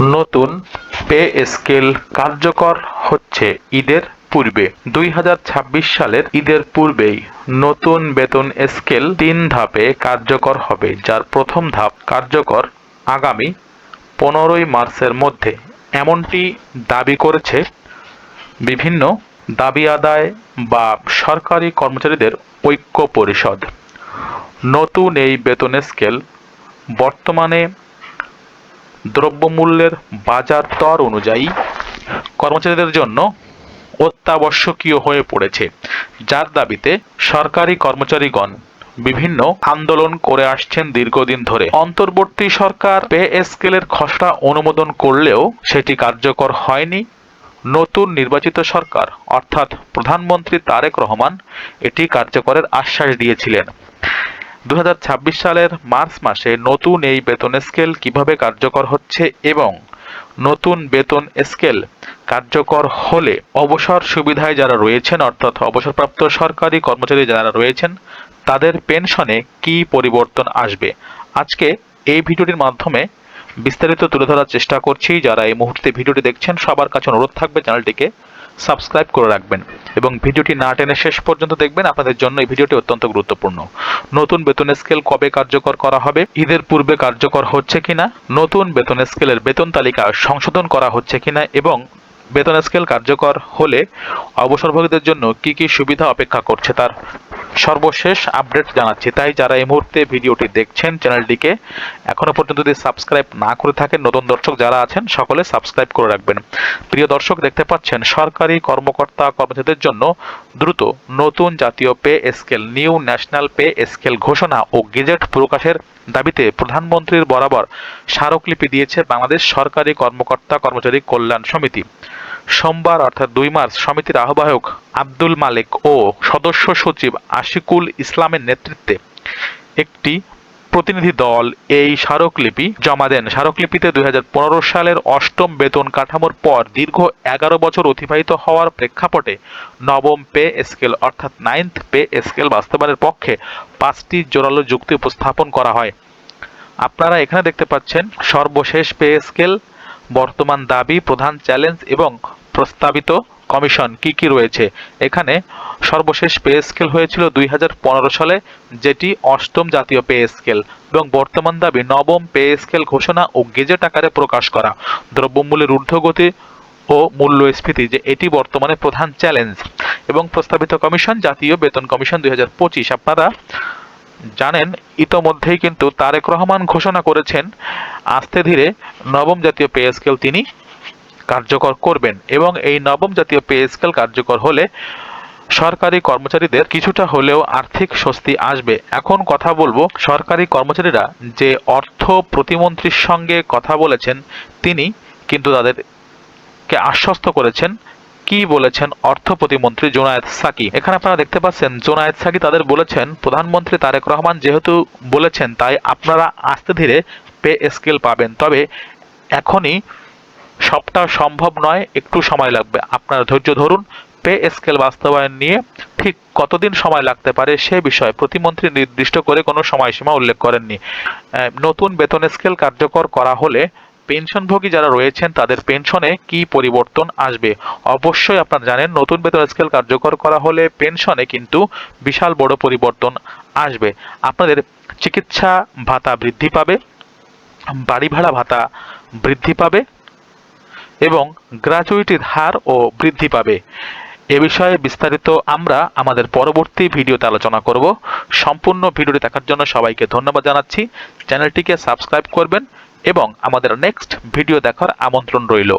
নতুন pay scale কার্যকর হচ্ছে ঈদের পূর্বে। 2026 সালের ঈদের পূর্বেই নতুন বেতন স্কেল 3 ধাপে কার্যকর হবে, যার প্রথম ধাপ কার্যকর আগামী 15ই মার্চের মধ্যে। এমনটি দাবি করেছে বিভিন্ন দাবি আদায় বা সরকারি কর্মচারীদের ঐক্য পরিষদ। নতুন এই বেতন স্কেল বর্তমানে দ্রব্যমূল্যের বাজার দর অনুযায়ী কর্মচারীদের জন্য অত্যাবশ্যকীয় হয়ে পড়েছে, যার দাবিতে সরকারি কর্মচারীগণ বিভিন্ন আন্দোলন করে আসছেন দীর্ঘদিন ধরে। অন্তর্বর্তী সরকার পে স্কেলের খসড়া অনুমোদন করলেও সেটি কার্যকর হয়নি। নতুন নির্বাচিত সরকার অর্থাৎ প্রধানমন্ত্রী তারেক রহমান এটি কার্যকরের আশ্বাস দিয়েছিলেন। 2026 সালের মার্চ মাসে নতুন এই বেতন স্কেল কিভাবে কার্যকর হচ্ছে এবং নতুন বেতন স্কেল কার্যকর হলে অবসর সুবিধায় যারা রয়েছেন অর্থাৎ অবসরপ্রাপ্ত সরকারি কর্মচারী যারা রয়েছেন তাদের পেনশনে কি পরিবর্তন আসবে, আজকে এই ভিডিওটির মাধ্যমে বিস্তারিত তুলে ধরার চেষ্টা করছি। যারা এই মুহূর্তে ভিডিওটি দেখছেন সবার কাছে অনুরোধ থাকবে চ্যানেলটিকে সাবস্ক্রাইব করে রাখবেন এবং ভিডিওটি না টেনে শেষ পর্যন্ত দেখবেন, আপনাদের জন্য এই ভিডিওটি অত্যন্ত গুরুত্বপূর্ণ। নতুন বেতন স্কেল কবে কার্যকর করা হবে, ঈদের পূর্বে কার্যকর হচ্ছে কিনা, নতুন বেতন স্কেলের বেতন তালিকা সংশোধন করা হচ্ছে কিনা এবং বেতন স্কেল কার্যকর হলে অবসরভোগীদের জন্য কি কি সুবিধা অপেক্ষা করছে তার সর্বশেষ আপডেট জানাচ্ছি। তাই যারা এই মুহূর্তে ভিডিওটি দেখছেন চ্যানেলটিকে এখনো পর্যন্ত যদি সাবস্ক্রাইব না করে থাকেন, নতুন দর্শক যারা আছেন সকলে সাবস্ক্রাইব করে রাখবেন। প্রিয় দর্শক, দেখতে পাচ্ছেন সরকারি কর্মকর্তা কর্মচারীদের জন্য দ্রুত নতুন জাতীয় pay scale new national pay scale ঘোষণা ও গেজেট প্রকাশের দাবিতে প্রধানমন্ত্রীর বরাবর স্মারকলিপি দিয়েছে বাংলাদেশ সরকারি কর্মকর্তা কর্মচারী কল্যাণ সমিতি। সোমবার অর্থাৎ 2 মার্চ সমিতির আহ্বায়ক আব্দুল মালেক ও সদস্য সচিব আশিকুল ইসলামের নেতৃত্বে একটি প্রতিনিধি দল এই স্মারকলিপি জমা দেন। স্মারকলিপিতে 2015 সালের অষ্টম বেতন কাঠামোর পর দীর্ঘ 11 বছর অতিবাহিত হওয়ার প্রেক্ষাপটে নবম পে স্কেল অর্থাৎ 9th পে স্কেল বাস্তবায়নের পক্ষে 5টি জোরালো যুক্তি উপস্থাপন করা হয়। আপনারা এখানে দেখতে পাচ্ছেন সর্বশেষ পে স্কেল, বর্তমান দাবি, প্রধান চ্যালেঞ্জ এবং প্রস্তাবিত কমিশন কি কি রয়েছে। এখানে সর্বশেষ পে স্কেল হয়েছিল 2015 সালে, যেটি অষ্টম জাতীয় পে স্কেল, এবং বর্তমান দাবি নবম পে স্কেল ঘোষণা ও গেজেট আকারে প্রকাশ করা। দ্রব্যমূল্যের ঊর্ধ্বগতি ও মূল্যস্ফীতি যে এটি বর্তমানে প্রধান চ্যালেঞ্জ, এবং প্রস্তাবিত কমিশন জাতীয় বেতন কমিশন 2025। আপনারা জানেন ইতোমধ্যেই কিন্তু তারেক রহমান ঘোষণা করেছেন আস্তে ধীরে নবম জাতীয় পে স্কেল তিনি কার্যকর করবেন এবং এই নবম জাতীয় পে স্কেল কার্যকর হলে সরকারি কর্মচারীদের কিছুটা হলেও আর্থিক স্বস্তি আসবে। এখন কথা বলবো সরকারি কর্মচারীরা যে অর্থ প্রতিমন্ত্রীর সঙ্গে কথা বলেছেন, তিনি কিন্তু তাদেরকে আশ্বস্ত করেছেন। কি বলেছেন অর্থ প্রতিমন্ত্রী জোনায়েদ সাকি? এখানে আপনারা দেখতে পাচ্ছেন জোনায়েদ সাকি তাদের বলেছেন, প্রধানমন্ত্রী তারেক রহমান যেহেতু বলেছেন তাই আপনারা আস্তে ধীরে পে স্কেল পাবেন, তবে এখনই সবটা সম্ভব নয়, একটু সময় লাগবে, আপনারা ধৈর্য ধরুন। পে স্কেল বাস্তবায়ন নিয়ে ঠিক কতদিন সময় লাগতে পারে সে বিষয়ে প্রতিমন্ত্রী নির্দিষ্ট করে কোনো সময়সীমা উল্লেখ করেননি। নতুন বেতন স্কেল কার্যকর করা হলে পেনশনভোগী যারা রয়েছেন তাদের পেনশনে কি পরিবর্তন আসবে? অবশ্যই আপনারা জানেন নতুন বেতন স্কেল কার্যকর করা হলে পেনশনে কিন্তু বিশাল বড় পরিবর্তন আসবে। আপনাদের চিকিৎসা ভাতা বৃদ্ধি পাবে, বাড়ি ভাড়া ভাতা বৃদ্ধি পাবে এবং গ্র্যাচুইটির হারও বৃদ্ধি পাবে। এ বিষয়ে বিস্তারিত আমরা আমাদের পরবর্তী ভিডিওতে আলোচনা করব। সম্পূর্ণ ভিডিওটি দেখার জন্য সবাইকে ধন্যবাদ জানাচ্ছি। চ্যানেলটিকে সাবস্ক্রাইব করবেন এবং আমাদের নেক্সট ভিডিও দেখার আমন্ত্রণ রইল।